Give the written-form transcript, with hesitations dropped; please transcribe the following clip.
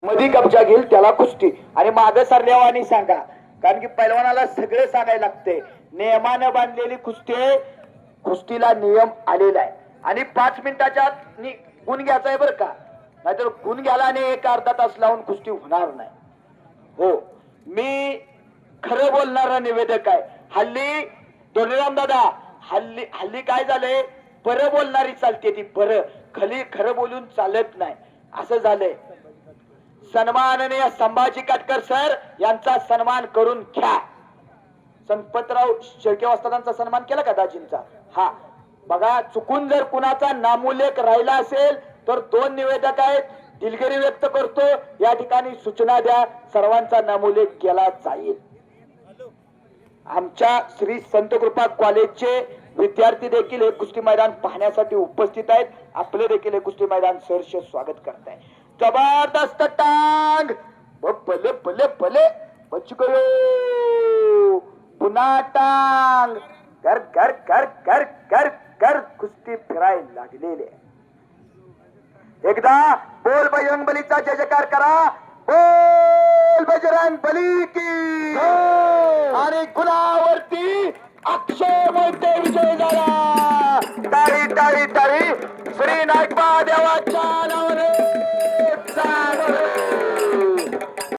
मधी कब्जा घेईल त्याला कुस्ती. आणि मागे सरल्यावानी सांगा, कारण की पैलवानाला सगळे सांगायला लागते. नियमानं बांधलेली कुस्ती, कुस्तीला नियम आलेला आहे. आणि 5 मिनिटाच्या आत गुण घ्यायचा आहे बरं का, नाहीतर गुण घ्यायला आणि 1 अर्धा तास लावून कुस्ती होणार नाही. हो, मी खरं बोलणारा निवेदक आहे. हल्ली दोन्हीराम दादा, हल्ली काय झालंय, बरं बोलणारी चालते ती, बरं खली खरं बोलून चालत नाही असं झालंय. सन्माननीय संभाजी काटकर सर यांचा सन्मान करून घ्या. संपतराव शेळके वस्तादांचा सन्मान केला का दाजींचा? हा बघा, चुकून जर कुणाचा नामोल्लेख राहिला असेल तर 2 निवेदक आहेत, दिलगिरी व्यक्त करतो. या ठिकाणी सूचना द्या, सर्वांचा नामोल्लेख केला जाईल. आमच्या श्री संत कृपा कॉलेजचे विद्यार्थी देखील हे कुस्ती मैदान पाहण्यासाठी उपस्थित आहेत. आपले देखील हे कुस्ती मैदान सहर्ष स्वागत करताय. जबरदस्त टांग, भले भले भले बच्चू करो, पुन्हा टांग, कर कर कर कर कर कर कुस्ती फिरायला लागलेले. एकदा बोल बजरंग बलीचा जय जयकार करा, बोल बजरंग बली की. आणि गुलावरती अक्षय मोहिते विजय झाला. टाळी टाळी टाळी श्री नाईकबा देवाच्या नावाने.